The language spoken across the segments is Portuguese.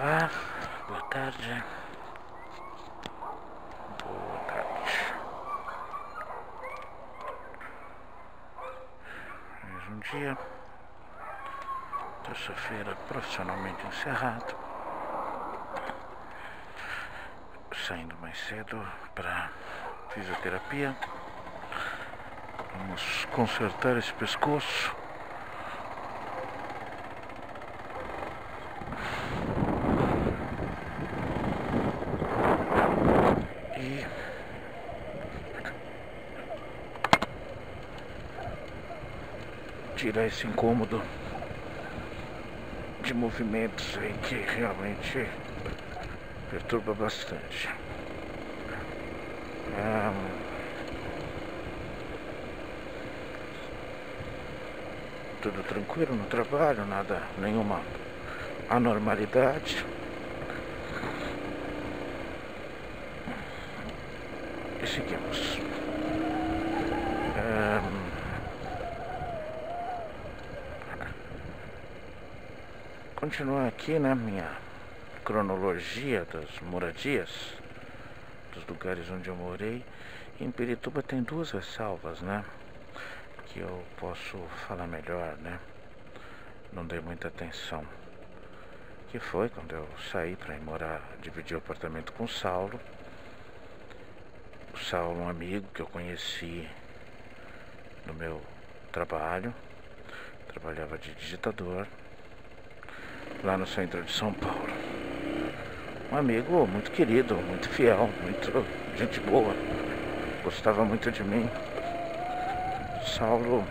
Olá, boa tarde. Boa tarde. Mais um dia. Terça-feira profissionalmente encerrado. Saindo mais cedo para fisioterapia. Vamos consertar esse pescoço. E tirar esse incômodo de movimentos aí que realmente perturba bastante. Tudo tranquilo no trabalho, nada, nenhuma anormalidade. E seguimos. Continuar aqui, né, minha cronologia das moradias, dos lugares onde eu morei. Em Pirituba tem duas ressalvas, né, que eu posso falar melhor, né, não dei muita atenção. Que foi quando eu saí para ir morar, dividir o apartamento com o Saulo. O Saulo, um amigo que eu conheci no meu trabalho, trabalhava de digitador lá no centro de São Paulo. Um amigo muito querido, muito fiel, muito gente boa, gostava muito de mim. Saulo,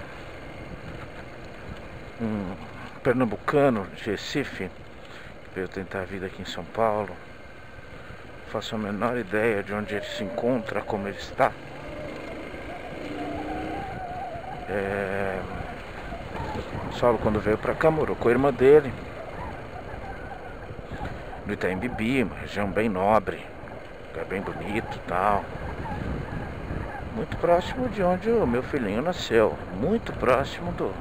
um pernambucano de Recife, que veio tentar a vida aqui em São Paulo. Faço a menor ideia de onde ele se encontra, como ele está. Saulo, quando veio pra cá, morou com a irmã dele no Itaim Bibi, uma região bem nobre, lugar bem bonito e tal. Muito próximo de onde o meu filhinho nasceu, muito próximo do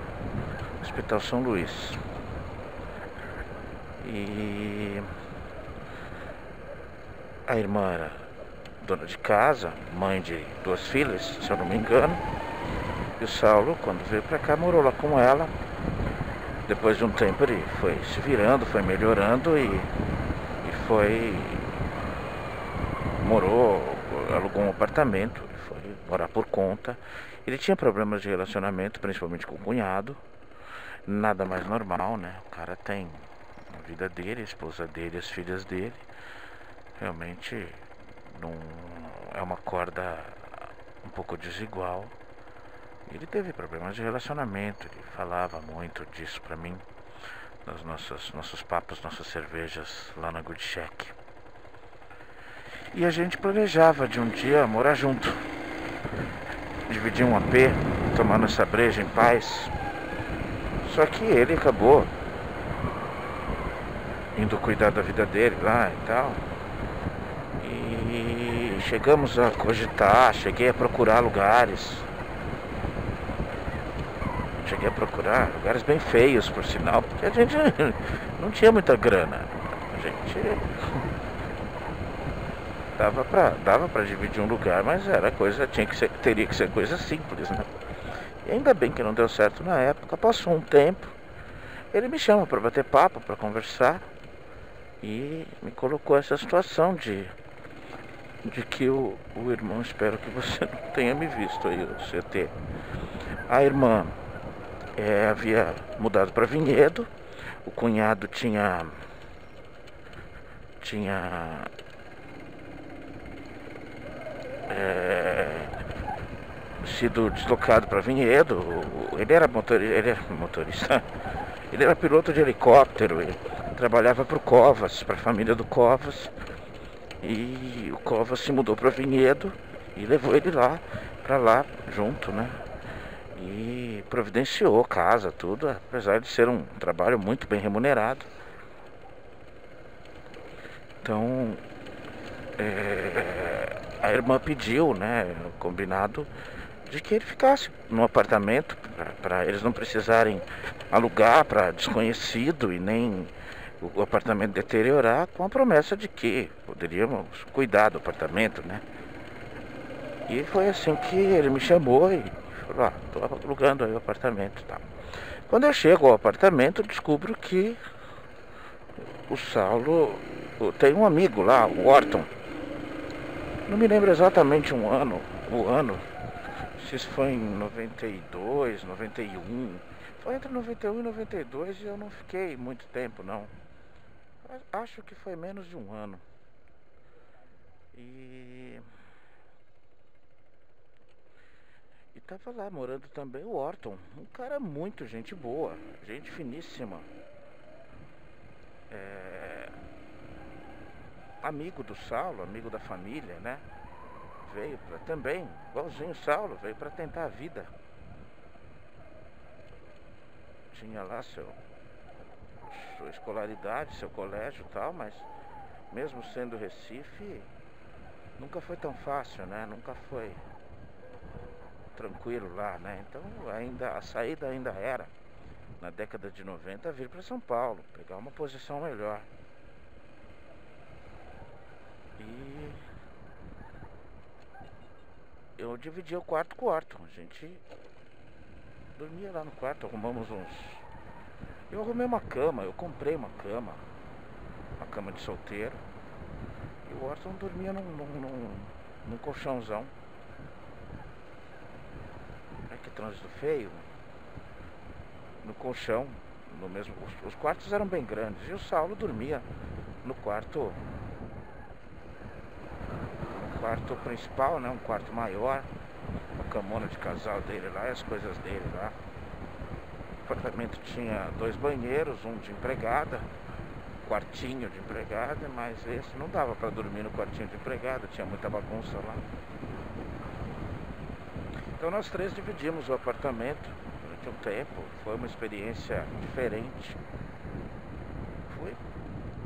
Hospital São Luís. E a irmã era dona de casa, mãe de duas filhas, se eu não me engano. E o Saulo, quando veio pra cá, morou lá com ela. Depois de um tempo ele foi se virando, foi melhorando e morou, alugou um apartamento, foi morar por conta. Ele tinha problemas de relacionamento, principalmente com o cunhado. Nada mais normal, né? O cara tem a vida dele, a esposa dele, as filhas dele. Realmente não é uma corda um pouco desigual. Ele teve problemas de relacionamento, ele falava muito disso pra mim nos nossos papos, nossas cervejas lá na Good Shack. E a gente planejava de um dia morar junto, dividir um AP, tomando essa breja em paz. Só que ele acabou indo cuidar da vida dele lá e tal. E chegamos a cogitar, cheguei a procurar lugares. Cheguei a procurar lugares bem feios, por sinal, porque a gente não tinha muita grana. A gente dava pra dividir um lugar, mas era coisa, teria que ser coisa simples, né? E ainda bem que não deu certo na época. Passou um tempo, ele me chama para bater papo, para conversar, e me colocou essa situação de que o irmão, espero que você não tenha me visto aí, o CT. A irmã havia mudado para Vinhedo, o cunhado tinha sido deslocado para Vinhedo. Ele era motorista, ele era piloto de helicóptero, ele trabalhava para o Covas, para a família do Covas, e o Covas se mudou para Vinhedo e levou ele para lá junto, né? E providenciou casa, tudo, apesar de ser um trabalho muito bem remunerado. Então, a irmã pediu, né, combinado, de que ele ficasse no apartamento, para eles não precisarem alugar para desconhecido e nem o apartamento deteriorar, com a promessa de que poderíamos cuidar do apartamento, né? E foi assim que ele me chamou e falou: tô alugando aí o apartamento e tal. Quando eu chego ao apartamento, descubro que o Saulo tem um amigo lá, o Orton. Não me lembro exatamente o ano, se isso foi em 92, 91. Foi entre 91 e 92 e eu não fiquei muito tempo, não. Acho que foi menos de um ano. E tava lá morando também o Orton, um cara muito gente boa, gente finíssima. Amigo do Saulo, amigo da família, né? Veio pra, também, igualzinho o Saulo, veio para tentar a vida. Tinha lá sua escolaridade, seu colégio e tal, mas mesmo sendo Recife, nunca foi tão fácil, né? Nunca foi tranquilo lá, né? Então a saída ainda era, na década de 90, vir para São Paulo, pegar uma posição melhor. E eu dividi o quarto com o Orton. A gente dormia lá no quarto, arrumamos uns... Eu arrumei uma cama, eu comprei uma cama de solteiro. E o Orton dormia num colchãozão. Olha que trânsito feio. No colchão, no mesmo... Os quartos eram bem grandes. E o Saulo dormia no quarto principal, né? Um quarto maior. A camona de casal dele lá e as coisas dele lá. O apartamento tinha 2 banheiros, um de empregada, quartinho de empregada, mas esse não dava para dormir no quartinho de empregada, tinha muita bagunça lá. Então nós 3 dividimos o apartamento durante um tempo. Foi uma experiência diferente.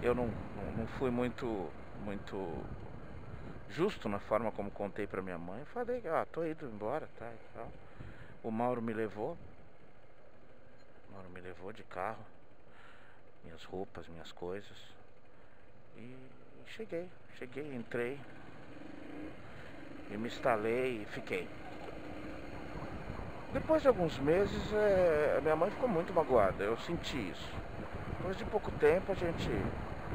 Eu não fui muito justo na forma como contei para minha mãe. Falei, tô indo embora, tá, e tal. O Mauro me levou de carro, minhas roupas, minhas coisas. E cheguei, entrei e me instalei e fiquei. Depois de alguns meses, a minha mãe ficou muito magoada, eu senti isso. Depois de pouco tempo a gente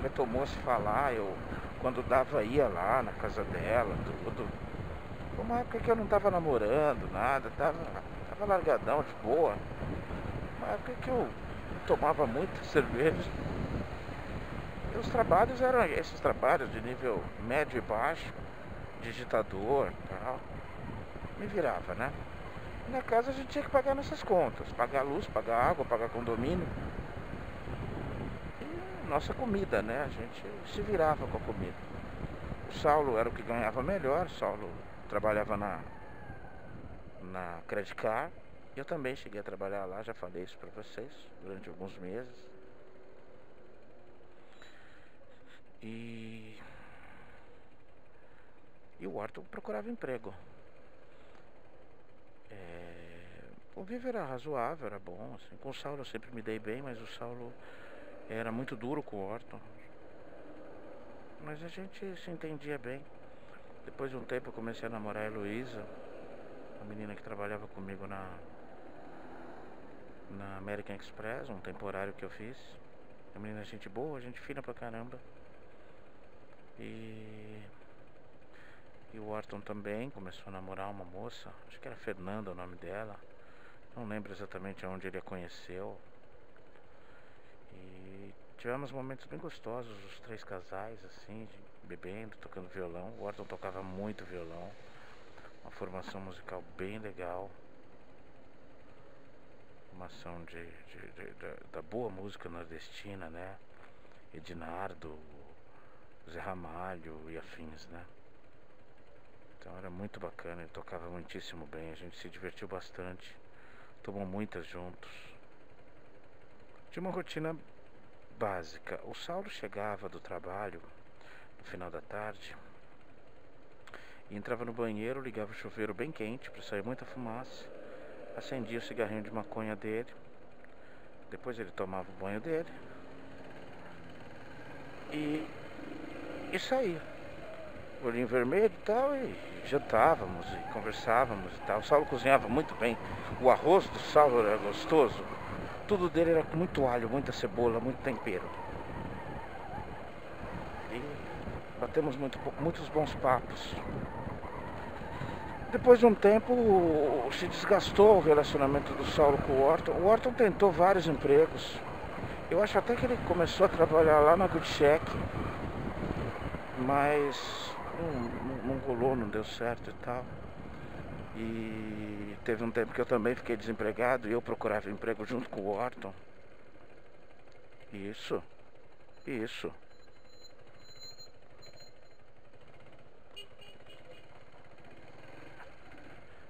retomou a se falar, eu quando dava ia lá na casa dela, tudo. Foi uma época que eu não tava namorando, nada, tava largadão, de boa. Uma época que eu tomava muita cerveja. E os trabalhos eram esses trabalhos de nível médio e baixo, digitador e tal. Me virava, né? E na casa a gente tinha que pagar nossas contas, pagar luz, pagar água, pagar condomínio. E nossa comida, né? A gente se virava com a comida. O Saulo era o que ganhava melhor, o Saulo trabalhava na Credit Card. Eu também cheguei a trabalhar lá, já falei isso pra vocês, durante alguns meses. E o Orton procurava emprego. O convívio era razoável, era bom, assim. Com o Saulo eu sempre me dei bem, mas o Saulo era muito duro com o Orton. Mas a gente se entendia bem. Depois de um tempo eu comecei a namorar a Heloísa, a menina que trabalhava comigo na American Express, um temporário que eu fiz. A menina gente boa, gente fina pra caramba. E o Orton também começou a namorar uma moça, acho que era Fernanda o nome dela. Não lembro exatamente onde ele a conheceu. E tivemos momentos bem gostosos, os 3 casais, assim, bebendo, tocando violão. O Orton tocava muito violão. Uma formação musical bem legal. Formação da boa música nordestina, né? Ednardo, Zé Ramalho e afins, né? Então era muito bacana, ele tocava muitíssimo bem, a gente se divertiu bastante. Tomou muitas juntos. Tinha uma rotina básica. O Saulo chegava do trabalho no final da tarde e entrava no banheiro, ligava o chuveiro bem quente para sair muita fumaça, acendia o cigarrinho de maconha dele, depois ele tomava o banho dele, e, e saía. Olhinho vermelho e tal, e jantávamos e conversávamos e tal. O Saulo cozinhava muito bem. O arroz do Saulo era gostoso. Tudo dele era com muito alho, muita cebola, muito tempero. E batemos muitos bons papos. Depois de um tempo se desgastou o relacionamento do Saulo com o Orton. O Orton tentou vários empregos. Eu acho até que ele começou a trabalhar lá na Good Check, mas não rolou, não deu certo e tal. E teve um tempo que eu também fiquei desempregado e eu procurava emprego junto com o Orton. Isso.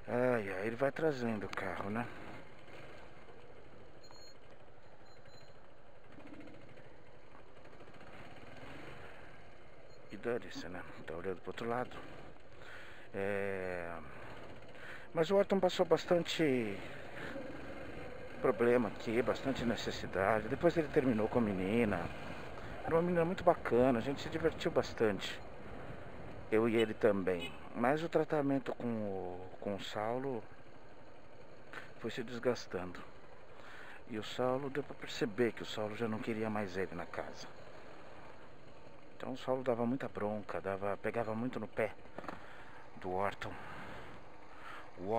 Ai, ele vai trazendo o carro, né? E dane-se, né? Tá olhando pro outro lado. Mas o Orton passou bastante problema aqui, bastante necessidade. Depois ele terminou com a menina. Era uma menina muito bacana, a gente se divertiu bastante. Eu e ele também. Mas o tratamento com o Saulo foi se desgastando. E o Saulo, deu pra perceber que o Saulo já não queria mais ele na casa. Então o Saulo dava muita bronca, pegava muito no pé do Orton. O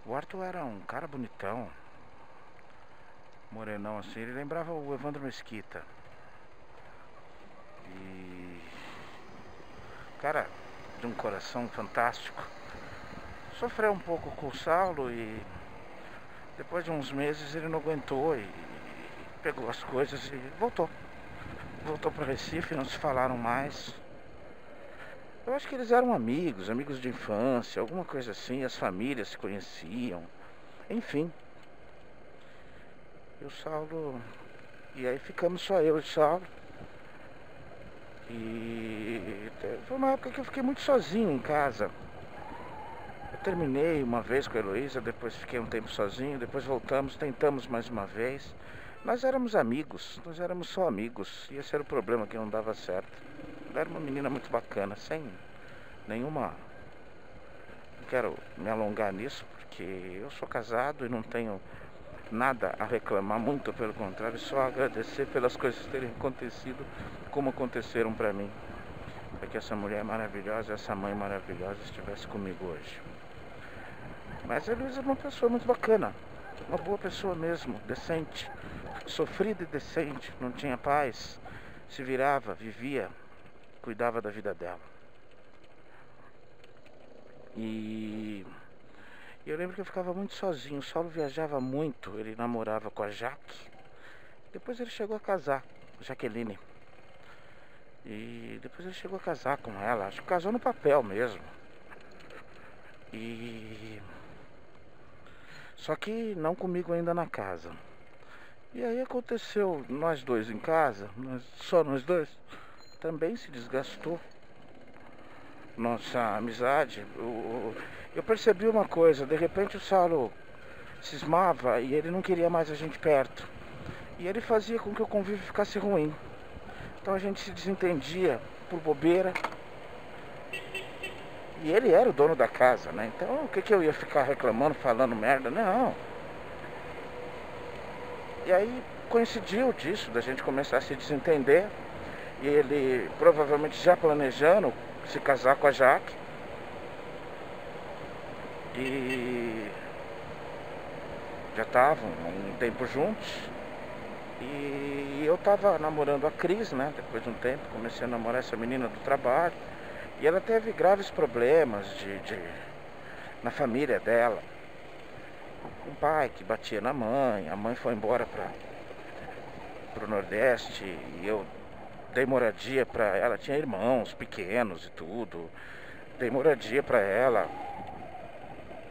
Orton era um cara bonitão, morenão assim, ele lembrava o Evandro Mesquita. E cara de um coração fantástico. Sofreu um pouco com o Saulo e depois de uns meses ele não aguentou e pegou as coisas e voltou para Recife, não se falaram mais. Eu acho que eles eram amigos de infância, alguma coisa assim, as famílias se conheciam, enfim. E o Saulo... E aí ficamos só eu e o Saulo. E foi uma época que eu fiquei muito sozinho em casa. Eu terminei uma vez com a Heloísa, depois fiquei um tempo sozinho, depois voltamos, tentamos mais uma vez. Nós éramos amigos, nós éramos só amigos, e esse era o problema que não dava certo. Ela era uma menina muito bacana, sem nenhuma... Não quero me alongar nisso, porque eu sou casado e não tenho nada a reclamar, muito pelo contrário, só agradecer pelas coisas terem acontecido como aconteceram pra mim. Para que essa mulher maravilhosa, essa mãe maravilhosa estivesse comigo hoje. Mas a Luísa é uma pessoa muito bacana, uma boa pessoa mesmo, decente, sofrida e decente, não tinha paz, se virava, vivia, cuidava da vida dela. E eu lembro que eu ficava muito sozinho, o Saulo viajava muito, ele namorava com a Jaque, depois ele chegou a casar, Jaqueline. E depois ele chegou a casar com ela, acho que casou no papel mesmo. E... Só que não comigo ainda na casa. E aí aconteceu, nós dois em casa, só nós dois, também se desgastou nossa amizade. Eu percebi uma coisa, de repente o Saulo cismava e ele não queria mais a gente perto. E ele fazia com que o convívio ficasse ruim. Então a gente se desentendia por bobeira. E ele era o dono da casa, né? Então o que eu ia ficar reclamando, falando merda? Não. E aí coincidiu disso, da gente começar a se desentender. E ele provavelmente já planejando se casar com a Jaque. E já estavam um tempo juntos. E eu tava namorando a Cris, né? Depois de um tempo, comecei a namorar essa menina do trabalho. E ela teve graves problemas na família dela. Um pai que batia na mãe, a mãe foi embora pro Nordeste. E eu dei moradia pra ela, tinha irmãos pequenos e tudo. Dei moradia pra ela,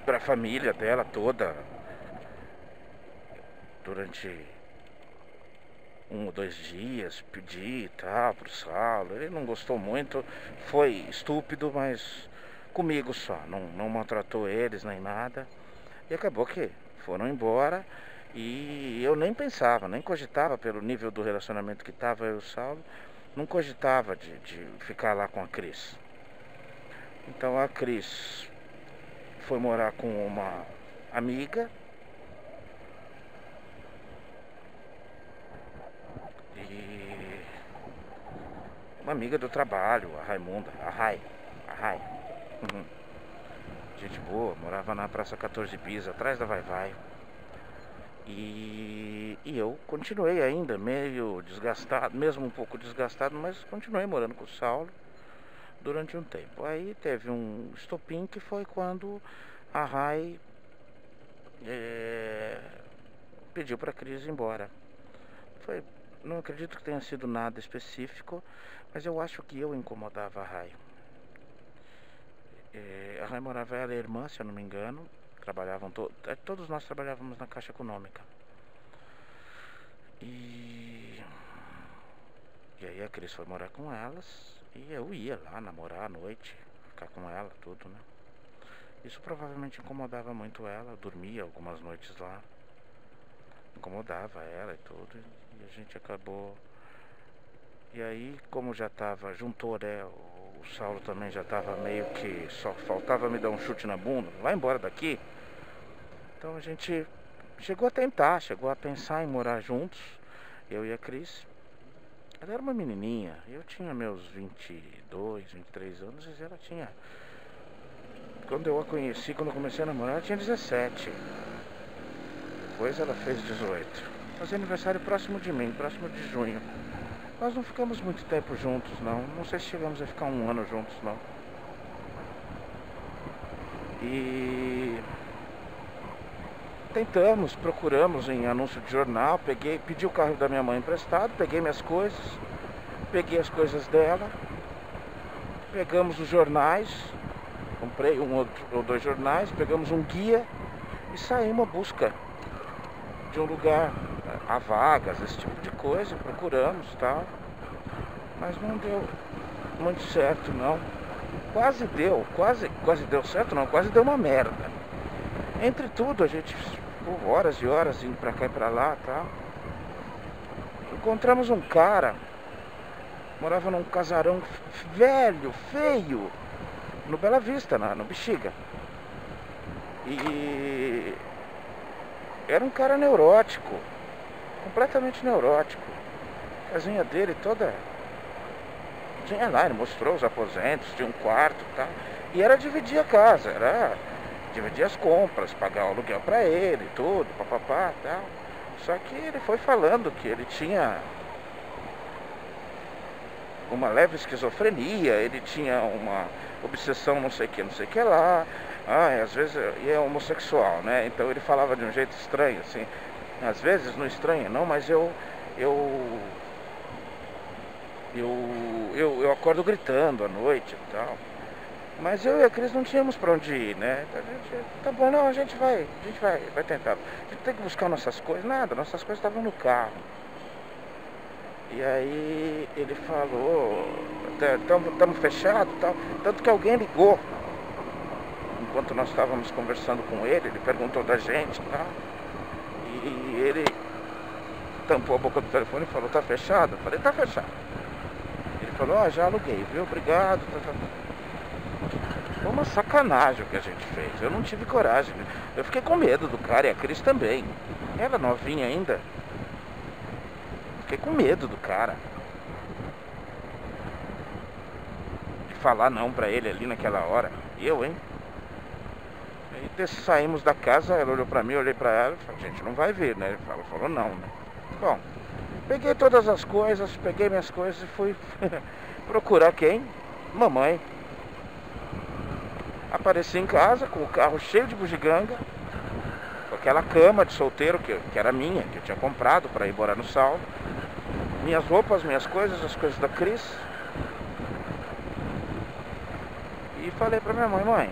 pra família dela toda. Durante 1 ou 2 dias, pedi e tal pro Saulo. Ele não gostou muito, foi estúpido, mas comigo só, não maltratou eles nem nada. E acabou que foram embora e eu nem pensava, nem cogitava pelo nível do relacionamento que tava eu e o Saulo, não cogitava de ficar lá com a Cris. Então a Cris foi morar com uma amiga e uma amiga do trabalho, a Raimunda, a Rai. Uhum. Gente boa, morava na Praça 14 Bis, atrás da Vai Vai. E eu continuei ainda meio desgastado, mesmo um pouco desgastado, mas continuei morando com o Saulo durante um tempo. Aí teve um estopim que foi quando a Rai pediu para a Cris ir embora. Não acredito que tenha sido nada específico, mas eu acho que eu incomodava a Rai. A Rai morava, ela e a irmã, se eu não me engano, todos nós trabalhávamos na Caixa Econômica. E aí a Cris foi morar com elas e eu ia lá namorar à noite, ficar com ela, tudo, né? Isso provavelmente incomodava muito ela, eu dormia algumas noites lá, incomodava ela e tudo, e a gente acabou. E aí, como já tava, juntou, né? O Saulo também já tava meio que só faltava me dar um chute na bunda, vai embora daqui. Então a gente chegou a pensar em morar juntos, eu e a Cris. Ela era uma menininha, eu tinha meus 22, 23 anos e ela tinha... Quando eu a conheci, quando eu comecei a namorar, ela tinha 17. Depois ela fez 18. Fazia aniversário próximo de mim, próximo de junho. Nós não ficamos muito tempo juntos, não. Não sei se chegamos a ficar um ano juntos, não. E... procuramos em anúncio de jornal, pedi o carro da minha mãe emprestado, peguei minhas coisas, peguei as coisas dela, pegamos os jornais, comprei um ou dois jornais, pegamos um guia e saímos à busca de um lugar, a vagas, esse tipo de coisa, procuramos e tal, mas não deu muito certo, não. Quase deu certo, não, quase deu uma merda. Entre tudo, a gente ficou horas e horas indo pra cá e pra lá, tá? Encontramos um cara, morava num casarão velho, feio, no Bela Vista, no Bexiga. E era um cara neurótico, completamente neurótico. A casinha dele toda... Tinha lá, ele mostrou os aposentos, tinha um quarto, tá? E era dividir a casa, dividir as compras, pagar o aluguel pra ele, tudo, papapá, tal. Só que ele foi falando que ele tinha uma leve esquizofrenia, ele tinha uma obsessão não sei o que lá. Às vezes é homossexual, né? Então ele falava de um jeito estranho, assim. Às vezes não estranha, não, mas eu acordo gritando à noite e tal. Mas eu e a Cris não tínhamos pra onde ir, né? A gente, tá bom, não, a gente vai tentar. A gente tem que buscar nossas coisas, nada, nossas coisas estavam no carro. E aí ele falou, estamos fechados e tal. Tanto que alguém ligou. Enquanto nós estávamos conversando com ele perguntou da gente e tal. E ele tampou a boca do telefone e falou, tá fechado? Eu falei, tá fechado. Ele falou, já aluguei, viu? Obrigado. Foi uma sacanagem o que a gente fez. Eu não tive coragem. Eu fiquei com medo do cara e a Cris também. Ela novinha ainda. Fiquei com medo do cara. De falar não pra ele ali naquela hora. Eu, hein? Aí saímos da casa, ela olhou pra mim, eu olhei pra ela e falei, gente, não vai vir, né? Ela falou não, né? Bom, peguei todas as coisas, peguei minhas coisas e fui procurar quem? Mamãe. Apareci em casa com o carro cheio de bugiganga, com aquela cama de solteiro que era minha, que eu tinha comprado para ir morar no Saulo. Minhas roupas, minhas coisas, as coisas da Cris. E falei pra minha mãe,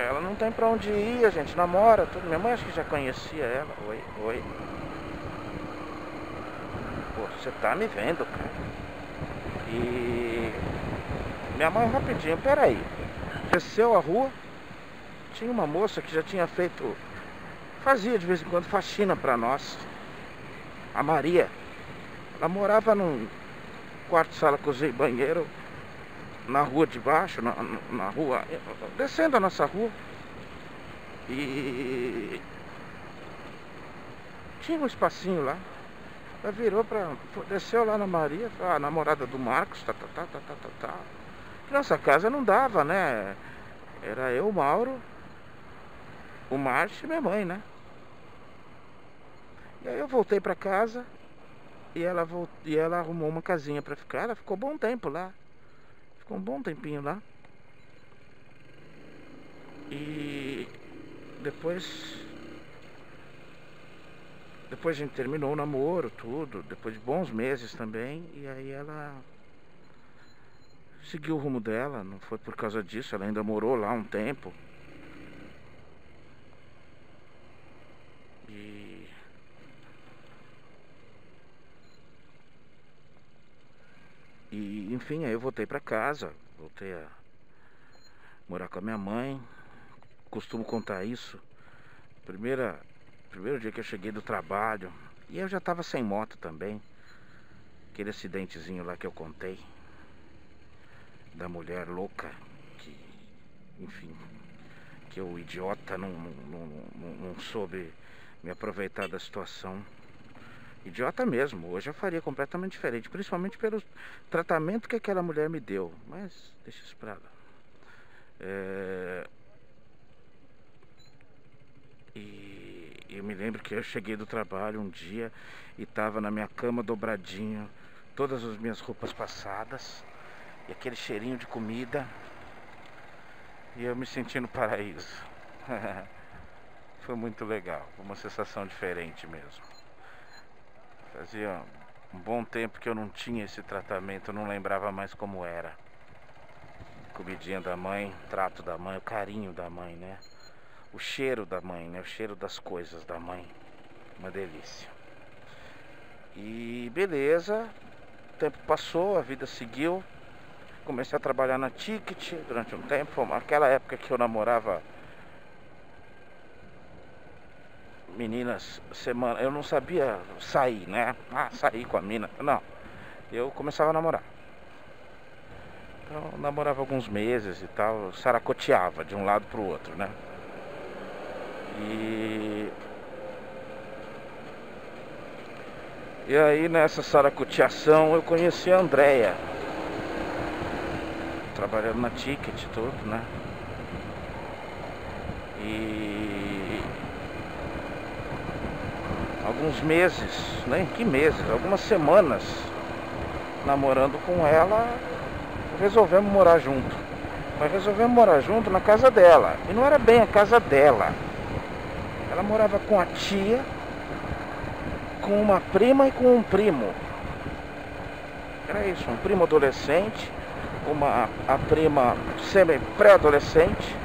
ela não tem pra onde ir, a gente namora, tudo. Minha mãe acho que já conhecia ela. Oi. Pô, você tá me vendo, cara. E minha mãe rapidinho, peraí. Desceu a rua, tinha uma moça que já tinha fazia de vez em quando faxina pra nós, a Maria. Ela morava quarto, sala, cozinha e banheiro na rua de baixo, na rua, descendo a nossa rua. E tinha um espacinho lá. Ela virou desceu lá na Maria, a namorada do Marcos, tá. Nossa casa não dava, né? Era eu, o Mauro, o Márcio e minha mãe, né? E aí eu voltei pra casa e ela arrumou uma casinha pra ficar. Ela ficou um bom tempo lá. Ficou um bom tempinho lá. E depois a gente terminou o namoro, tudo. Depois de bons meses também. E aí ela seguiu o rumo dela. Não foi por causa disso. Ela ainda morou lá um tempo. E enfim, aí eu voltei pra casa. Voltei a morar com a minha mãe. Costumo contar isso. Primeiro dia que eu cheguei do trabalho. E eu já tava sem moto também. Aquele acidentezinho lá que eu contei. Da mulher louca. Que, enfim, que o idiota não soube me aproveitar da situação. Idiota mesmo. Hoje eu faria completamente diferente. Principalmente pelo tratamento que aquela mulher me deu. Mas deixa isso pra lá. E eu me lembro que eu cheguei do trabalho um dia e tava na minha cama dobradinho, todas as minhas roupas passadas e aquele cheirinho de comida, e eu me senti no paraíso. Foi muito legal, uma sensação diferente mesmo. Fazia um bom tempo que eu não tinha esse tratamento, eu não lembrava mais como era. Comidinha da mãe, trato da mãe, o carinho da mãe, né? O cheiro da mãe, né? O cheiro das coisas da mãe. Uma delícia. E beleza, o tempo passou, a vida seguiu. Comecei a trabalhar na Ticket durante um tempo. Naquela época que eu namorava meninas, semana, eu não sabia sair, né? Sair com a mina. Não, eu começava a namorar. Então eu namorava alguns meses e tal, saracoteava de um lado pro outro, né? E aí nessa saracoteação eu conheci a Andréia, trabalhando na Ticket e tudo, né? E alguns meses, nem que meses, algumas semanas namorando com ela, resolvemos morar junto. Mas resolvemos morar junto na casa dela. E não era bem a casa dela. Ela morava com a tia, com uma prima e com um primo. Era isso, um primo adolescente, a prima semi-pré-adolescente.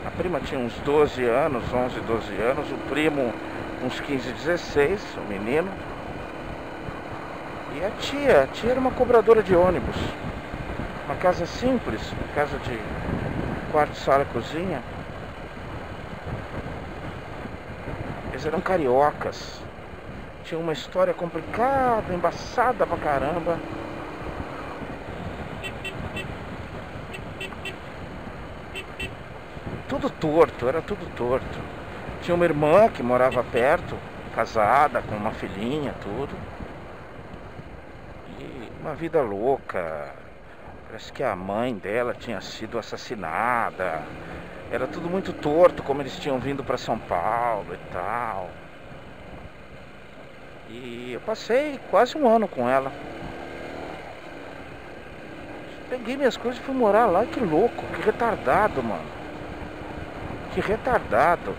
A prima tinha uns 12 anos, 11, 12 anos. O primo uns 15, 16, o menino. E a tia era uma cobradora de ônibus. Uma casa simples, uma casa de quarto, sala, cozinha. Eles eram cariocas. Tinha uma história complicada, embaçada pra caramba. Tudo torto, era tudo torto. Tinha uma irmã que morava perto, casada, com uma filhinha, tudo. E uma vida louca. Parece que a mãe dela tinha sido assassinada. Era tudo muito torto, como eles tinham vindo para São Paulo e tal. E eu passei quase um ano com ela. Peguei minhas coisas e fui morar lá. Que louco, que retardado, mano. Que retardado.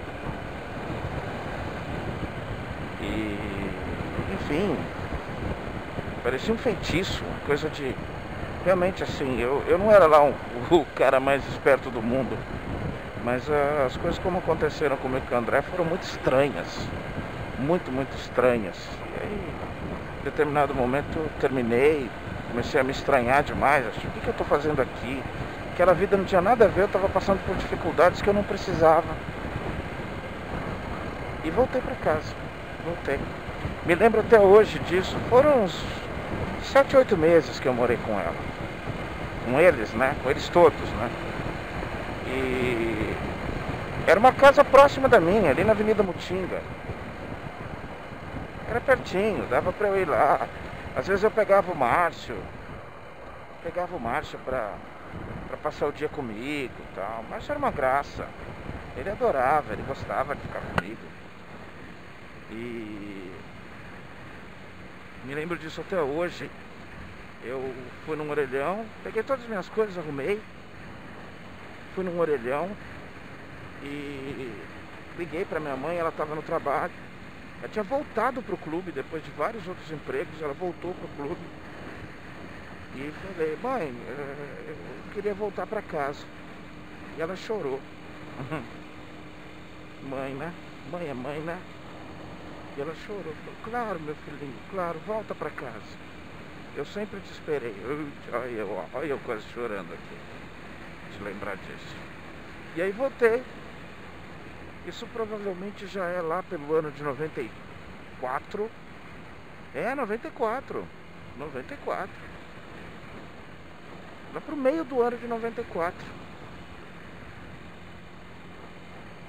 E enfim, parecia um feitiço, uma coisa de... Realmente assim, eu não era lá o cara mais esperto do mundo. Mas as coisas como aconteceram comigo com o André foram muito estranhas. Muito, muito estranhas. E aí, em determinado momento eu terminei, comecei a me estranhar demais. Achei, o que eu tô fazendo aqui? Aquela vida não tinha nada a ver, eu tava passando por dificuldades que eu não precisava. E voltei pra casa. Voltei. Me lembro até hoje disso. Foram uns 7, 8 meses que eu morei com ela. Com eles, né? Com eles todos, né? E era uma casa próxima da minha, ali na Avenida Mutinga. Era pertinho, dava pra eu ir lá. Às vezes eu pegava o Márcio pra passar o dia comigo e tal. O Márcio era uma graça. Ele adorava, ele gostava de ficar comigo. E me lembro disso até hoje. Eu fui num orelhão, peguei todas as minhas coisas, arrumei. Fui num orelhão e liguei pra minha mãe, ela estava no trabalho. Ela tinha voltado pro clube depois de vários outros empregos, ela voltou pro clube. E falei, mãe, eu queria voltar pra casa. E ela chorou. Mãe, né? Mãe é mãe, né? E ela chorou. Falou, claro, meu filhinho, claro, volta pra casa. Eu sempre te esperei. Olha eu quase chorando aqui, de lembrar disso. E aí voltei. Isso provavelmente já é lá pelo ano de 94. É, 94. 94. Lá pro meio do ano de 94.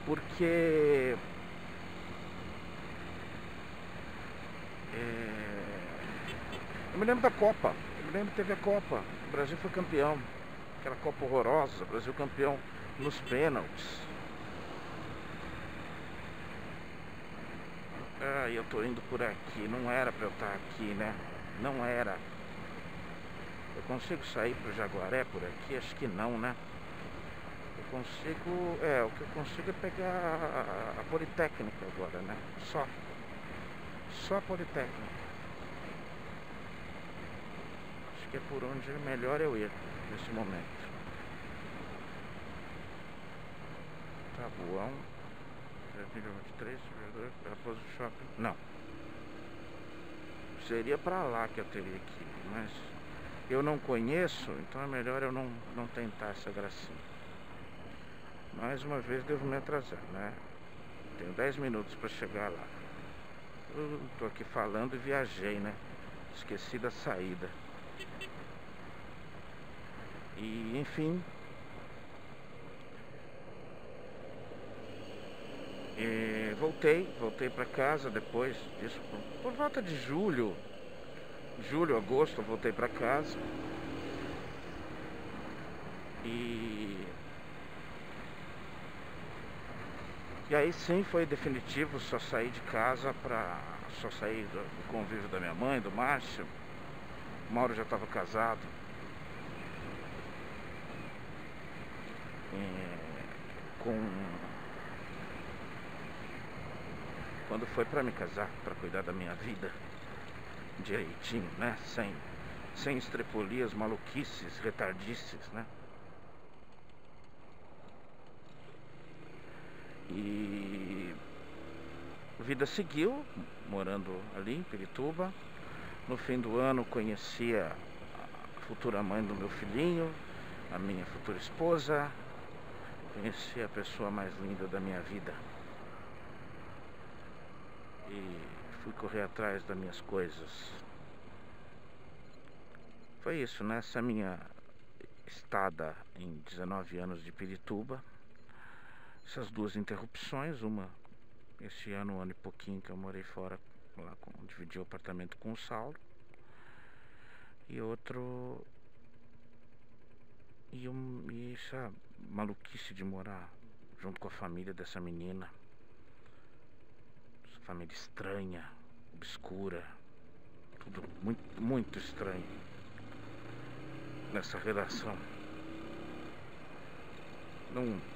Porque eu me lembro da Copa. Eu me lembro que teve a Copa. O Brasil foi campeão. Aquela Copa horrorosa. O Brasil campeão nos pênaltis. Ah, eu tô indo por aqui. Não era pra eu estar aqui, né? Não era. Eu consigo sair pro Jaguaré por aqui? Acho que não, né? Eu consigo... o que eu consigo é pegar a Politécnica agora, né? Só a Politécnica. Acho que é por onde é melhor eu ir nesse momento. Tabuão. 23, Raposo Shopping. Não. Seria pra lá que eu teria que ir, mas eu não conheço, então é melhor eu não tentar essa gracinha. Mais uma vez devo me atrasar, né? Tenho 10 minutos pra chegar lá. Tô aqui falando e viajei, né? Esqueci da saída. E enfim. Voltei pra casa depois disso, por volta de julho, agosto, eu voltei pra casa. E aí sim foi definitivo, só saí de casa só saí do convívio da minha mãe, do Márcio. O Mauro já estava casado. Quando foi pra me casar, pra cuidar da minha vida direitinho, né? Sem estrepolias, maluquices, retardices, né? E a vida seguiu, morando ali em Pirituba. No fim do ano conheci a futura mãe do meu filhinho, a minha futura esposa. Conheci a pessoa mais linda da minha vida. E fui correr atrás das minhas coisas. Foi isso, nessa minha estada em 19 anos de Pirituba. Essas duas interrupções, uma esse ano, um ano e pouquinho que eu morei fora, lá dividi o apartamento com o Saulo. E outro... E essa maluquice de morar junto com a família dessa menina. Família estranha, obscura, tudo muito, muito estranho nessa relação.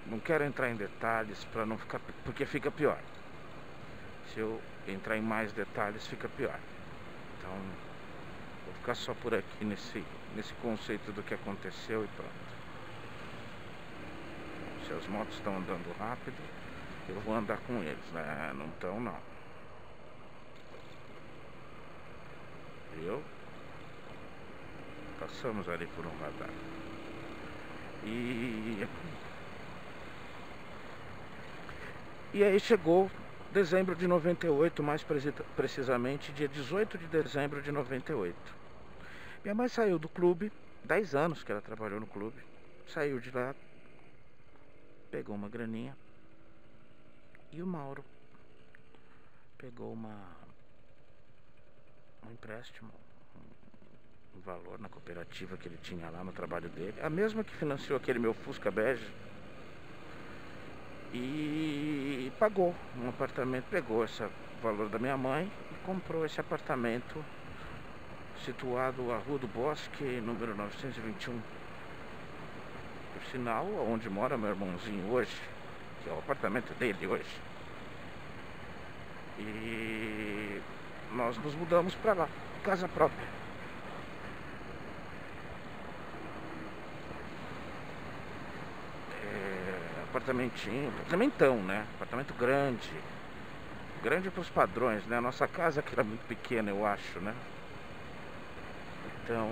Não quero entrar em detalhes para não ficar, porque fica pior. Se eu entrar em mais detalhes, fica pior. Então, vou ficar só por aqui nesse conceito do que aconteceu e pronto. Se as motos estão andando rápido, eu vou andar com eles, né? Não estão, não. Viu? Passamos ali por um radar. E aí chegou dezembro de 98, mais precisamente dia 18 de dezembro de 98. Minha mãe saiu do clube, 10 anos que ela trabalhou no clube. Saiu de lá, pegou uma graninha. E o Mauro pegou um empréstimo, um valor na cooperativa que ele tinha lá no trabalho dele. A mesma que financiou aquele meu Fusca bege. E pagou um apartamento, pegou esse valor da minha mãe e comprou esse apartamento situado à Rua do Bosque, número 921. Por sinal, onde mora meu irmãozinho hoje, que é o apartamento dele hoje. E nós nos mudamos para lá, casa própria. Apartamentão, né? Apartamento grande. Grande para os padrões, né? A nossa casa que era muito pequena, eu acho, né? Então,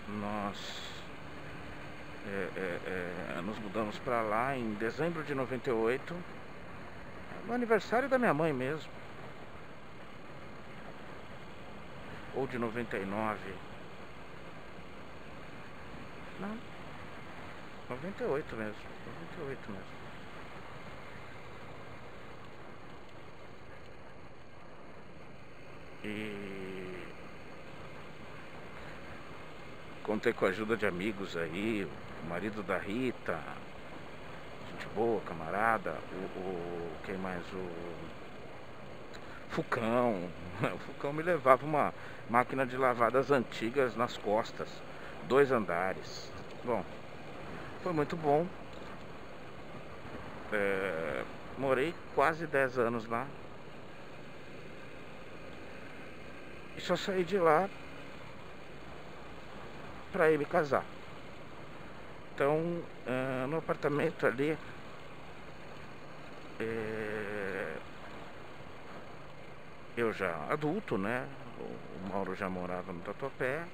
nós nos mudamos para lá em dezembro de 98, no aniversário da minha mãe mesmo. Ou de 99. Não, 98 mesmo. 98 mesmo. E contei com a ajuda de amigos aí, o marido da Rita, gente boa, camarada, quem mais? O Fucão. O Fucão me levava uma máquina de lavar das antigas nas costas, 2 andares. Bom, foi muito bom. Morei quase 10 anos lá. E só saí de lá pra ir me casar. Então, no apartamento ali, eu já adulto, né? O Mauro já morava no Tatuapé,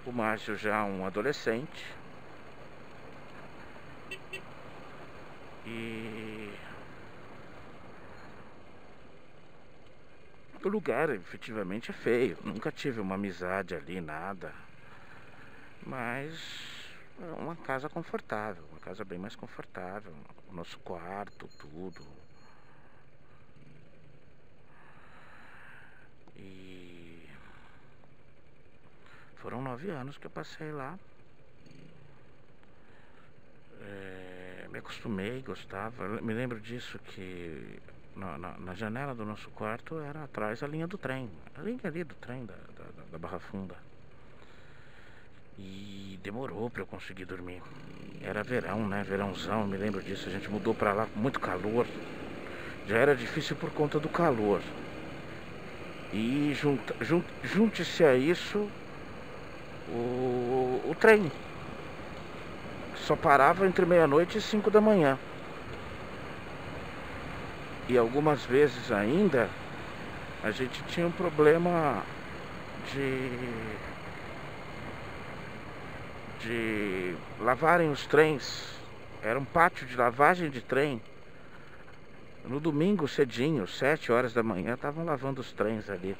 o Márcio já um adolescente. E o lugar efetivamente é feio. Nunca tive uma amizade ali, nada. Mas é uma casa confortável, uma casa bem mais confortável. O nosso quarto, tudo. E foram 9 anos que eu passei lá. Me acostumei, gostava. Eu me lembro disso que na janela do nosso quarto era atrás a linha do trem. A linha ali do trem da Barra Funda. E demorou pra eu conseguir dormir. Era verão, né? Verãozão, me lembro disso. A gente mudou pra lá com muito calor. Já era difícil por conta do calor. E junte-se a isso o trem. Só parava entre meia-noite e 5 da manhã. E algumas vezes ainda a gente tinha um problema de lavarem os trens. Era um pátio de lavagem de trem. No domingo cedinho, 7 horas da manhã, estavam lavando os trens ali.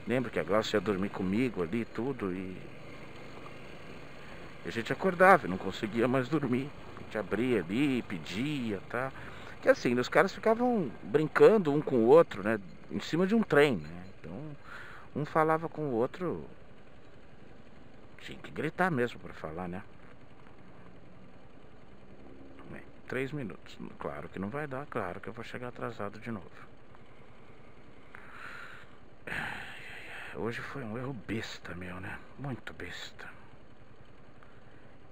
Lembro que a Glaucia ia dormir comigo ali e tudo, e a gente acordava e não conseguia mais dormir. A gente abria ali, pedia, tá? Que assim, os caras ficavam brincando um com o outro, né? Em cima de um trem, né? Então, um falava com o outro. Tinha que gritar mesmo pra falar, né? 3 minutos. Claro que não vai dar, claro que eu vou chegar atrasado de novo. Hoje foi um erro besta meu, né? Muito besta.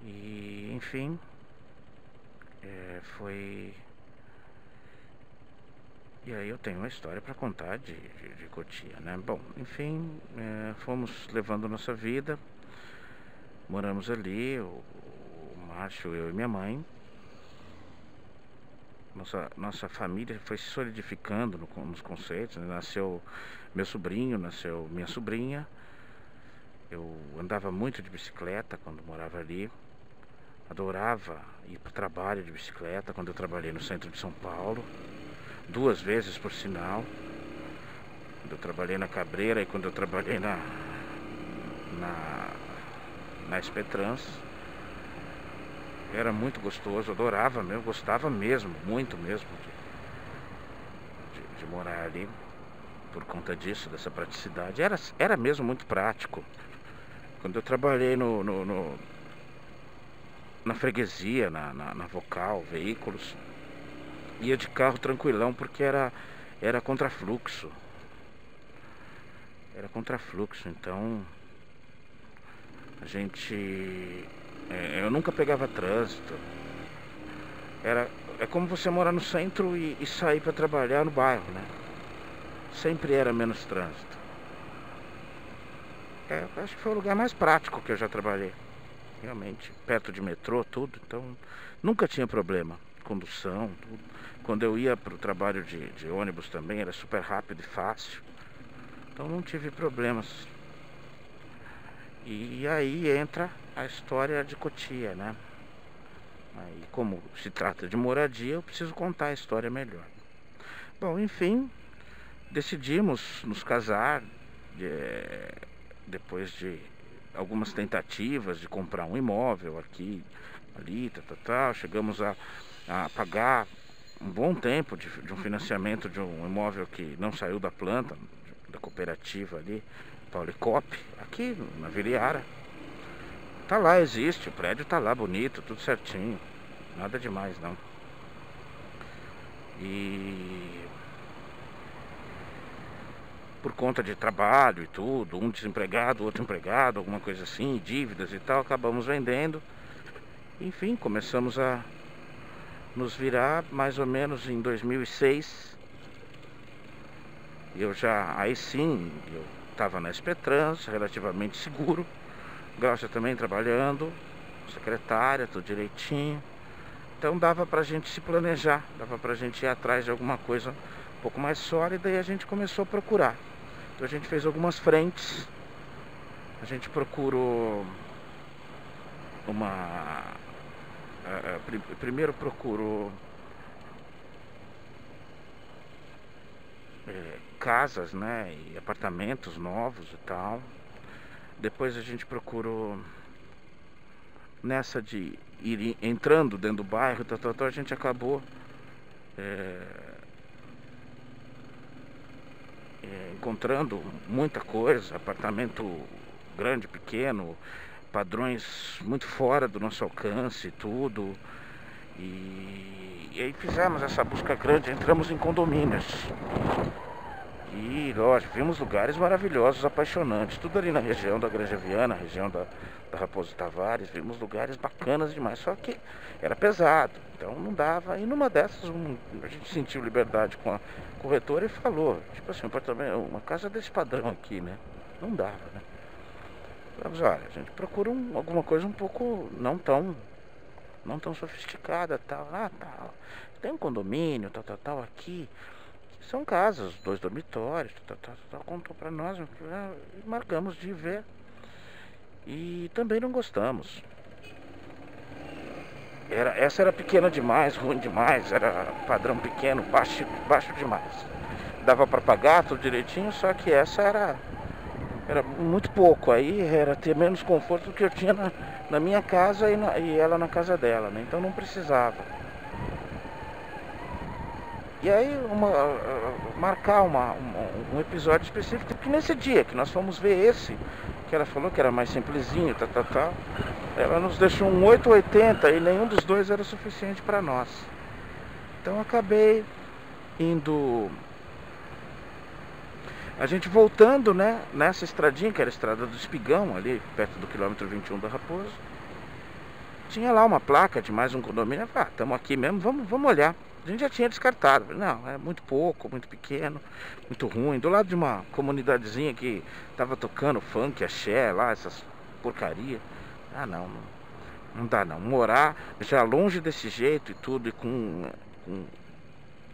E, enfim, foi... E aí eu tenho uma história pra contar de Cotia, né? Bom, enfim, fomos levando nossa vida. Moramos ali, o Márcio, eu e minha mãe. Nossa família foi se solidificando nos conceitos, né? Nasceu meu sobrinho, nasceu minha sobrinha. Eu andava muito de bicicleta quando morava ali. Adorava ir para o trabalho de bicicleta quando eu trabalhei no centro de São Paulo. 2 vezes, por sinal. Quando eu trabalhei na Cabreira e quando eu trabalhei na SP Trans. Era muito gostoso, adorava mesmo, gostava mesmo, muito mesmo de morar ali por conta disso, dessa praticidade. Era mesmo muito prático. Quando eu trabalhei na freguesia, na Vocal, veículos, ia de carro tranquilão porque era contrafluxo. Era contrafluxo, então eu nunca pegava trânsito. É como você morar no centro e sair para trabalhar no bairro, né? Sempre era menos trânsito. Acho que foi o lugar mais prático que eu já trabalhei. Realmente, perto de metrô, tudo. Então, nunca tinha problema. Condução, tudo. Quando eu ia para o trabalho de ônibus também, era super rápido e fácil. Então, não tive problemas. E aí entra a história de Cotia, né? Aí, como se trata de moradia, eu preciso contar a história melhor. Bom, enfim, decidimos nos casar depois de algumas tentativas de comprar um imóvel aqui, ali, tal. Chegamos a pagar um bom tempo de um financiamento de um imóvel que não saiu da planta, da cooperativa ali, Paulicop, aqui na Vila Iara. Tá lá, existe, o prédio tá lá bonito, tudo certinho, nada demais não. E por conta de trabalho e tudo, um desempregado, outro empregado, alguma coisa assim, dívidas e tal, acabamos vendendo. Enfim, começamos a nos virar mais ou menos em 2006. Aí sim, eu estava na SP-Trans, relativamente seguro. Glaucia também trabalhando, secretária, tudo direitinho. Então dava pra gente se planejar, dava pra gente ir atrás de alguma coisa um pouco mais sólida e a gente começou a procurar. Então a gente fez algumas frentes. A gente procurou primeiro procurou casas, né, e apartamentos novos e tal. Depois a gente procurou, nessa de ir entrando dentro do bairro, a gente acabou encontrando muita coisa, apartamento grande, pequeno, padrões muito fora do nosso alcance e tudo. E aí fizemos essa busca grande, entramos em condomínios. E lógico, vimos lugares maravilhosos, apaixonantes, tudo ali na região da Granja Viana, região da Raposo Tavares, vimos lugares bacanas demais, só que era pesado, então não dava. E numa dessas a gente sentiu liberdade com a corretora e falou, tipo assim, uma casa desse padrão aqui, né? Não dava, né? Falamos, olha, a gente procura alguma coisa um pouco não tão sofisticada, tal. Tal. Tem um condomínio, tal aqui. São casas, 2 dormitórios, tal, contou pra nós, e marcamos de ver. E também não gostamos. Essa era pequena demais, ruim demais, era padrão pequeno, baixo demais. Dava pra pagar tudo direitinho, só que essa era muito pouco. Aí era ter menos conforto do que eu tinha na minha casa e ela na casa dela, né? Então não precisava. E aí marcar um episódio específico, porque nesse dia que nós fomos ver esse, que ela falou que era mais simplesinho, tal, ela nos deixou um 880 e nenhum dos dois era suficiente para nós. Então acabei indo, a gente voltando, né, nessa estradinha, que era a estrada do Espigão, ali perto do quilômetro 21 da Raposo. Tinha lá uma placa de mais um condomínio. Eu falei, estamos aqui mesmo, vamos olhar. A gente já tinha descartado. Não, é muito pouco, muito pequeno, muito ruim. Do lado de uma comunidadezinha que tava tocando funk, axé lá, essas porcaria. Não dá não. Morar já longe desse jeito e tudo, e com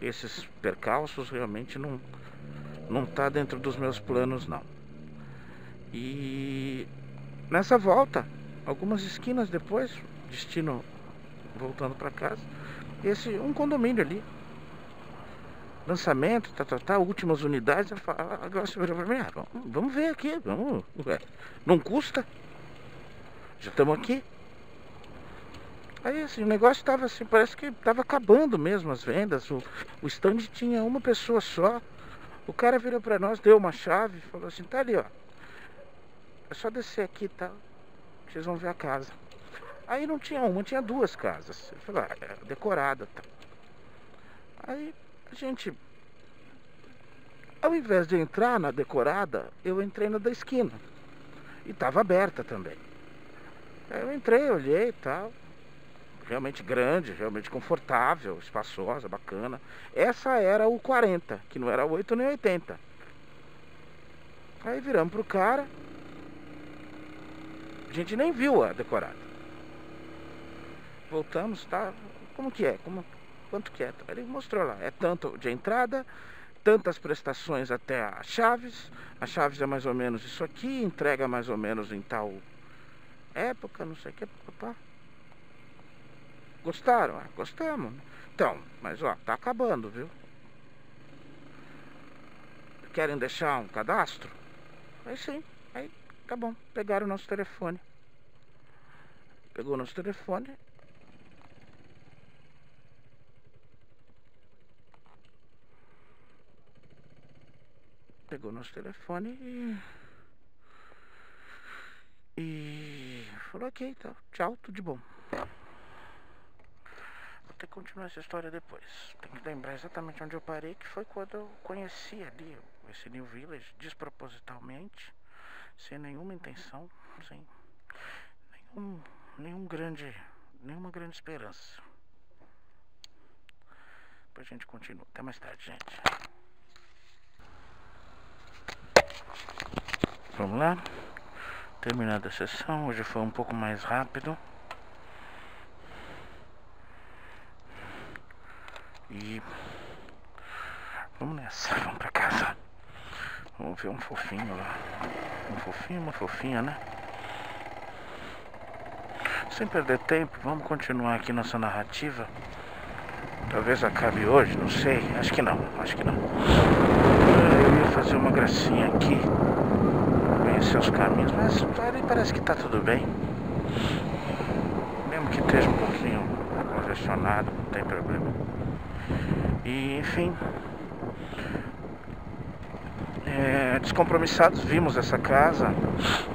esses percalços, realmente não tá dentro dos meus planos não. E nessa volta, algumas esquinas depois, destino voltando para casa, um condomínio ali. lançamento, últimas unidades. Agora você virou pra mim, vamos ver aqui, vamos, ué, não custa, já estamos aqui. Aí assim, o negócio estava assim, parece que estava acabando mesmo as vendas, o stand tinha uma pessoa só. O cara virou pra nós, deu uma chave, falou assim, tá ali, ó, é só descer aqui e tal, vocês vão ver a casa. Aí não tinha uma, tinha duas casas. Eu falei, é decorada, tá. Aí a gente, ao invés de entrar na decorada, eu entrei na da esquina. E tava aberta também. Aí eu entrei, olhei e tal. Realmente grande, realmente confortável, espaçosa, bacana. Essa era o 40, que não era 8 nem 80. Aí viramos pro cara. A gente nem viu a decorada. Voltamos, tá? Como que é? Quanto que é? Ele mostrou lá. É tanto de entrada, tantas prestações até as chaves. As chaves é mais ou menos isso aqui, entrega mais ou menos em tal época, não sei o que. Papá. Gostaram? Gostamos. Então, mas ó, tá acabando, viu? Querem deixar um cadastro? Aí sim, aí tá bom. Pegaram o nosso telefone. Pegou o nosso telefone. Pegou nosso telefone e falou, ok, tá, tchau, tudo de bom. Vou ter que continuar essa história depois. Tem que lembrar exatamente onde eu parei, que foi quando eu conheci ali esse New Village despropositalmente, sem nenhuma intenção, sem nenhuma grande esperança. Depois a gente continua. Até mais tarde, gente. Vamos lá. Terminada a sessão. Hoje foi um pouco mais rápido. E vamos nessa. Vamos pra casa. Vamos ver um fofinho lá. Um fofinho, uma fofinha, né? Sem perder tempo, vamos continuar aqui nossa narrativa. Talvez acabe hoje, não sei. Acho que não. Eu ia fazer uma gracinha aqui, conhecer os caminhos, mas ali parece que tá tudo bem. Mesmo que esteja um pouquinho congestionado, não tem problema. E enfim, descompromissados, vimos essa casa,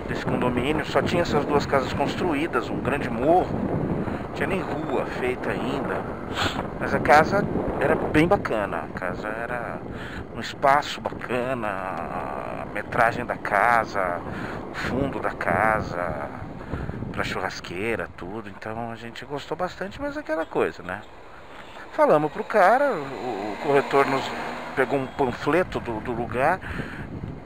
desse condomínio. Só tinha essas duas casas construídas, um grande morro, não tinha nem rua feita ainda. Mas a casa era bem bacana, a casa era um espaço bacana, a metragem da casa, o fundo da casa, pra churrasqueira, tudo. Então a gente gostou bastante, mas aquela coisa, né? Falamos pro cara, o corretor nos pegou um panfleto do lugar,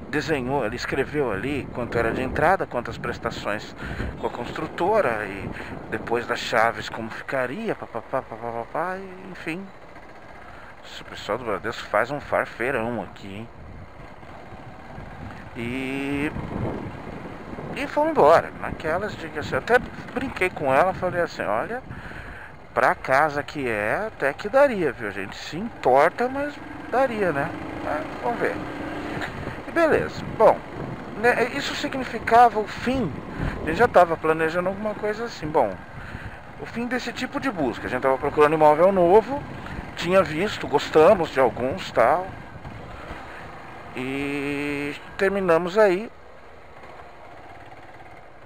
desenhou, ele escreveu ali quanto era de entrada, quantas prestações com a construtora e depois das chaves como ficaria, papapá, enfim. O pessoal do Bradesco faz um farfeirão aqui, hein? E fomos embora. Naquelas de que assim, eu até brinquei com ela, falei assim, olha, pra casa que é, até que daria, viu? A gente se entorta, mas daria, né? Vamos ver. E beleza. Bom, né, isso significava o fim. A gente já estava planejando alguma coisa assim. Bom, o fim desse tipo de busca. A gente estava procurando imóvel novo, tinha visto, gostamos de alguns, tal. E terminamos aí.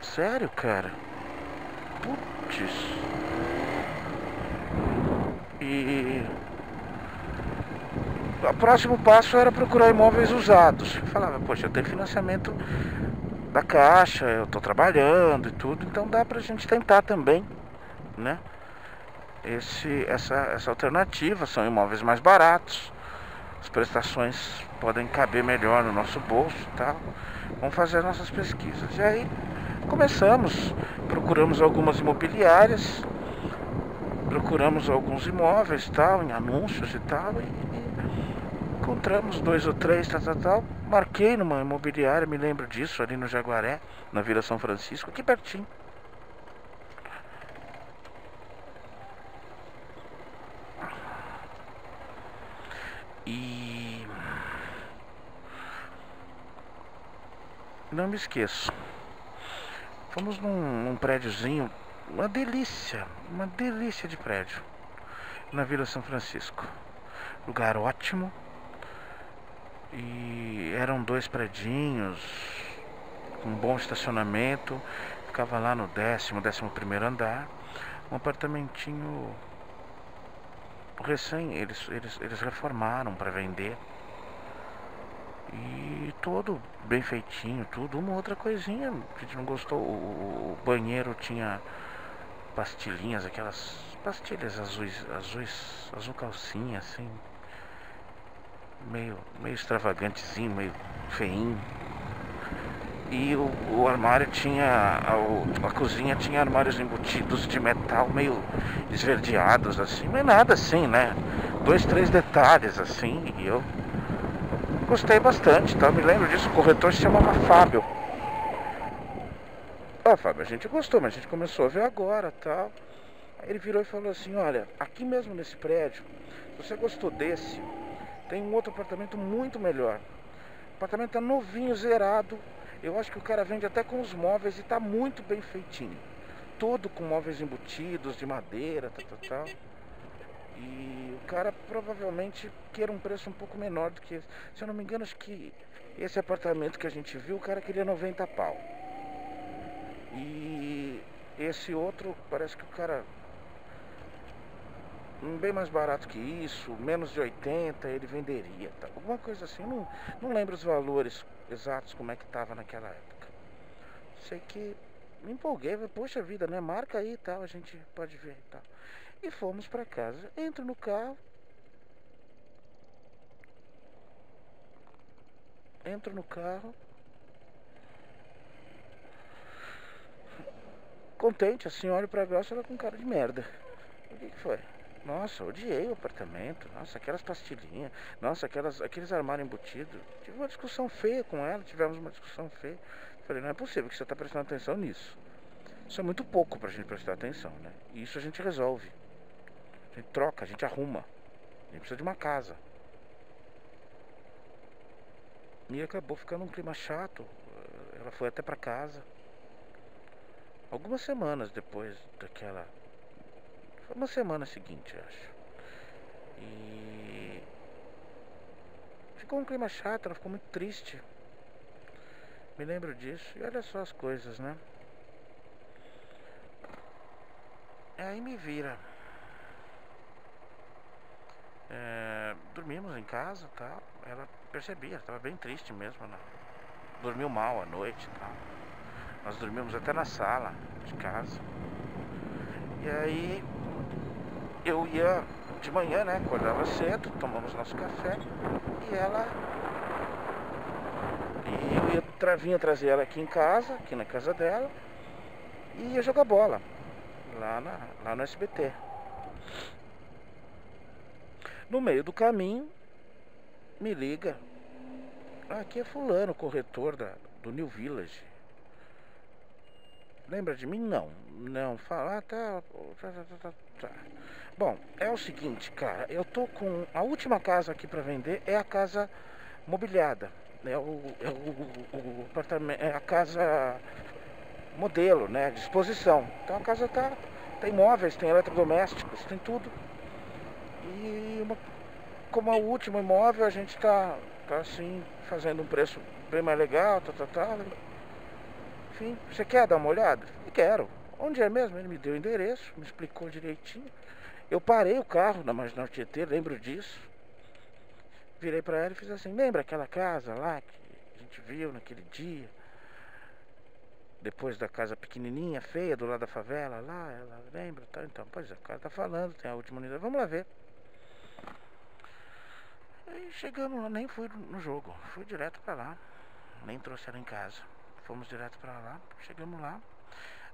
Sério, cara? Putz. E o próximo passo era procurar imóveis usados. Eu falava, poxa, eu tenho financiamento da Caixa, eu tô trabalhando e tudo, então dá pra gente tentar também, né? Essa alternativa, são imóveis mais baratos, as prestações podem caber melhor no nosso bolso e tal. Vamos fazer as nossas pesquisas. E aí começamos, procuramos algumas imobiliárias, procuramos alguns imóveis tal, em anúncios e tal, e encontramos 2 ou 3, tal. Marquei numa imobiliária, me lembro disso, ali no Jaguaré, na Vila São Francisco, aqui pertinho. E Não me esqueço. Fomos num prédiozinho, uma delícia de prédio, na Vila São Francisco. Lugar ótimo. E eram 2 predinhos, com bom estacionamento. Ficava lá no 11º andar. Um apartamentinho recém, eles reformaram para vender. E todo bem feitinho, tudo. Uma outra coisinha que a gente não gostou. O banheiro tinha pastilhinhas, aquelas pastilhas azul calcinha, assim, meio extravagantezinho, meio feinho. E o armário tinha, a cozinha tinha armários embutidos de metal meio esverdeados, assim, mas nada assim, né? 2, 3 detalhes, assim, e eu gostei bastante, tá? Me lembro disso, o corretor se chamava Fábio. Ah, Fábio, a gente gostou, mas a gente começou a ver agora, tal. Aí ele virou e falou assim, olha, aqui mesmo nesse prédio, se você gostou desse, tem um outro apartamento muito melhor. O apartamento tá novinho, zerado. Eu acho que o cara vende até com os móveis e tá muito bem feitinho. Todo com móveis embutidos, de madeira, tal. E o cara provavelmente quer um preço um pouco menor do que esse. Se eu não me engano, acho que esse apartamento que a gente viu, o cara queria 90 pau. E esse outro, parece que o cara, bem mais barato que isso, menos de 80 ele venderia, tá? Alguma coisa assim, não lembro os valores exatos, como é que tava naquela época. Sei que me empolguei, poxa vida, né? Marca aí e tal, a gente pode ver e tal. E fomos pra casa. Entro no carro. Contente, assim, olho pra grossa, ela com cara de merda. O que foi? Nossa, odiei o apartamento. Nossa, aquelas pastilhinhas. Nossa, aqueles armários embutidos. Tive uma discussão feia com ela. Tivemos uma discussão feia. Falei, não é possível que você está prestando atenção nisso. Isso é muito pouco pra gente prestar atenção, né? E isso a gente resolve. A gente troca, a gente arruma. A gente precisa de uma casa. E acabou ficando um clima chato. Ela foi até pra casa. Algumas semanas depois daquela... Foi uma semana seguinte, acho. E... ficou um clima chato, ela ficou muito triste. Me lembro disso. E olha só as coisas, né? Aí me vira. Dormimos em casa, tá? Ela percebia, estava bem triste mesmo, né? Dormiu mal à noite, tá? Nós dormimos até na sala de casa. E aí eu ia de manhã, né? Acordava cedo, tomamos nosso café. E eu vinha trazer ela aqui em casa, aqui na casa dela. E ia jogar bola lá no SBT. No meio do caminho, me liga. Aqui é fulano, corretor do New Village. Lembra de mim? Não, fala, tá. Bom, é o seguinte, cara, eu tô com... A última casa aqui pra vender é a casa mobiliada. É o apartamento, é a casa modelo, né, de exposição. Então a casa tem móveis, tem eletrodomésticos, tem tudo. E como é o último imóvel, a gente tá assim, fazendo um preço bem mais legal, Enfim, você quer dar uma olhada? Eu quero. Onde é mesmo? Ele me deu o endereço, me explicou direitinho. Eu parei o carro na Marginal Tietê, lembro disso. Virei pra ela e fiz assim, lembra aquela casa lá que a gente viu naquele dia? Depois da casa pequenininha, feia, do lado da favela lá, ela lembra, tá? Então, pois é, o cara tá falando, tem a última unidade, vamos lá ver. Aí chegamos lá, nem fui no jogo, fui direto pra lá, nem trouxe ela em casa. Fomos direto pra lá, chegamos lá.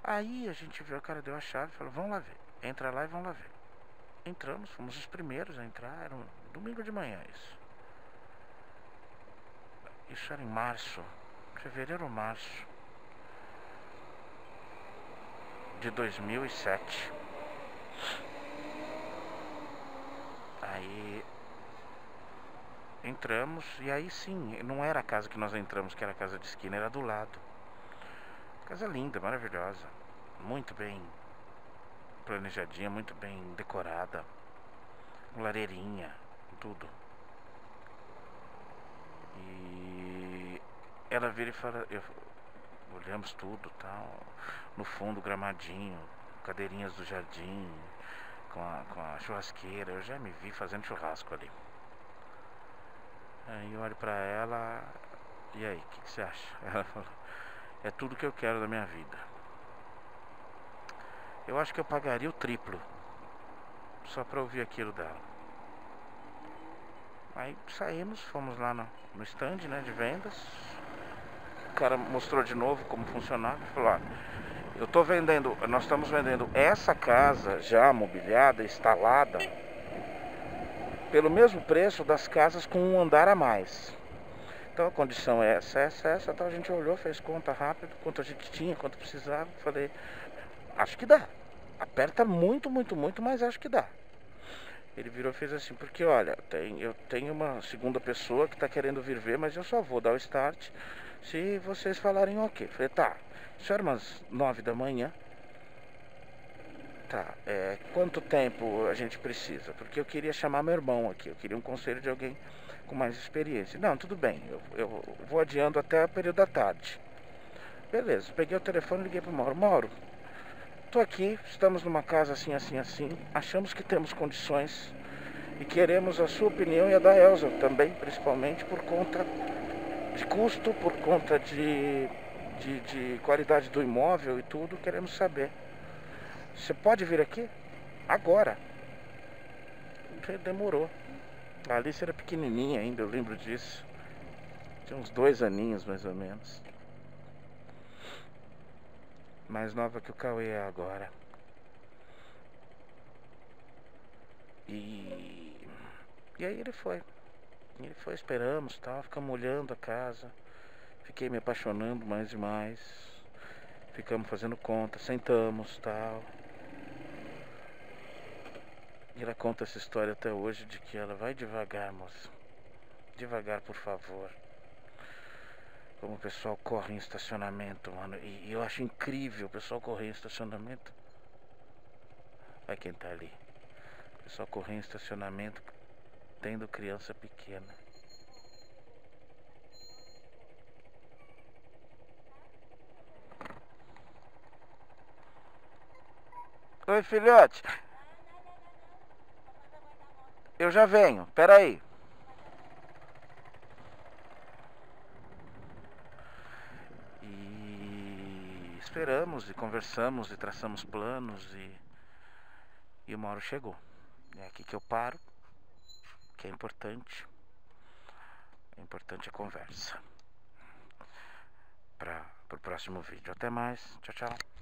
Aí a gente viu, o cara deu a chave e falou, vamos lá ver. Entra lá e vamos lá ver. Entramos, fomos os primeiros a entrar, era um domingo de manhã isso. Isso era em março, fevereiro ou março de 2007. Aí entramos e aí sim, não era a casa que nós entramos, que era a casa de esquina, era do lado. Casa linda, maravilhosa, muito bem planejadinha, muito bem decorada, lareirinha, tudo. E ela vira e fala, olhamos tudo, tal, no fundo gramadinho, cadeirinhas do jardim, com a churrasqueira. Eu já me vi fazendo churrasco ali. Aí eu olho pra ela, e aí, o que você acha? Ela falou, é tudo que eu quero da minha vida. Eu acho que eu pagaria o triplo só pra ouvir aquilo dela. Aí saímos, fomos lá no stand, né, de vendas. O cara mostrou de novo como funcionava e falou, nós estamos vendendo essa casa já mobiliada, instalada, pelo mesmo preço das casas com um andar a mais. Então a condição é essa. Então a gente olhou, fez conta rápido, quanto a gente tinha, quanto precisava. Falei, acho que dá. Aperta muito, mas acho que dá. Ele virou e fez assim, porque olha, eu tenho uma segunda pessoa que está querendo vir ver, mas eu só vou dar o start se vocês falarem ok. Falei, tá, isso era umas 9 da manhã. Tá, quanto tempo a gente precisa? Porque eu queria chamar meu irmão aqui, eu queria um conselho de alguém com mais experiência. Não, tudo bem, eu vou adiando até o período da tarde. Beleza, peguei o telefone e liguei pro Mauro. Mauro, tô aqui, estamos numa casa assim, achamos que temos condições e queremos a sua opinião e a da Elza também, principalmente por conta de custo, por conta de qualidade do imóvel e tudo, queremos saber. Você pode vir aqui? Agora. Demorou. A Alice era pequenininha ainda, eu lembro disso. Tinha uns 2 aninhos mais ou menos. Mais nova que o Cauê é agora. E aí ele foi. Esperamos, tal, ficamos olhando a casa. Fiquei me apaixonando mais e mais. Ficamos fazendo conta, sentamos, tal. E ela conta essa história até hoje de que ela vai devagar, moça. Devagar, por favor. Como o pessoal corre em estacionamento, mano. E eu acho incrível o pessoal correr em estacionamento. Vai quem tá ali. O pessoal correr em estacionamento tendo criança pequena. Oi, filhote. Eu já venho, peraí. E esperamos e conversamos e traçamos planos e o Mauro chegou. É aqui que eu paro, que é importante. É importante a conversa. Para o próximo vídeo. Até mais. Tchau, tchau.